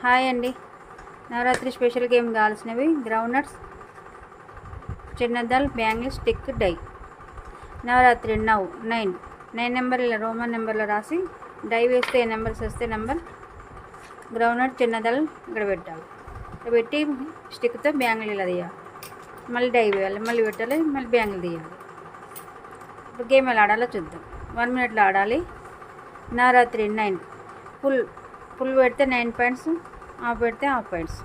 Hi అండి. Navratri special game కావాల్సినవి ground nuts, చిన్నదాల్, bangle, stick, die. Navratri nine number ఇలా రోమన్ నెంబర్లో రాసి డై వేస్తే ఏ నెంబర్స్ వస్తే నెంబర్, గ్రౌండ్ నట్, చిన్నదాల్ ఇక్కడ పెట్టాలి. పెట్టి స్టిక్తో బ్యాంగిల్ ఇలా తీయాలి, మళ్ళీ డై వేయాలి, మళ్ళీ పెట్టాలి, మళ్ళీ బ్యాంగిల్ తీయాలి. ఇప్పుడు గేమ్ ఎలా ఆడాలో చూద్దాం. 1 minute ఆడాలి. నవరాత్రి 9 ఫుల్ పెడితే 9 పాయింట్స్, హాఫ్ పెడితే హాఫ్ పాయింట్స్.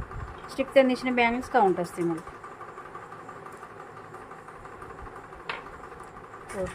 స్టిక్తో తీసిన బ్యాంగిల్స్ కౌంట్ వస్తాయి. మళ్ళీ 4.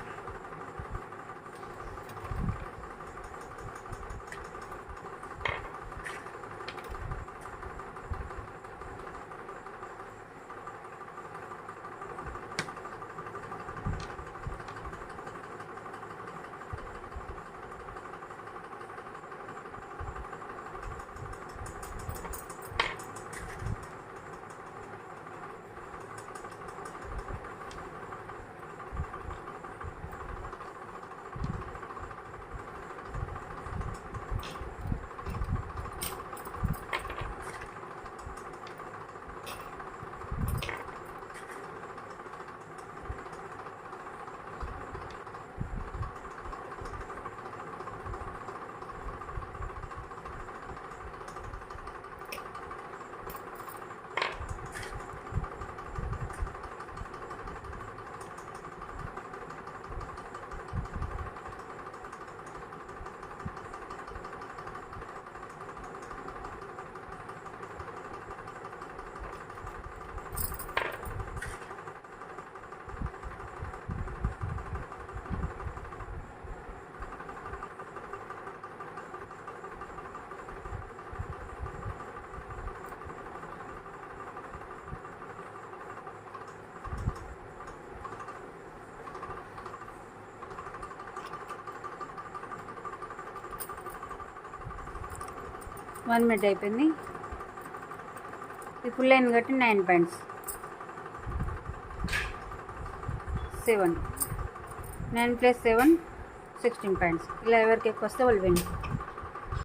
1 minute అయిపోయింది. ఈ ఫుల్ లైన్ కట్టి 9 పాయింట్స్, 7 9 + 7 16 పాయింట్స్. ఇలా ఎవరికి ఎక్కువ వస్తే వాళ్ళు విన్.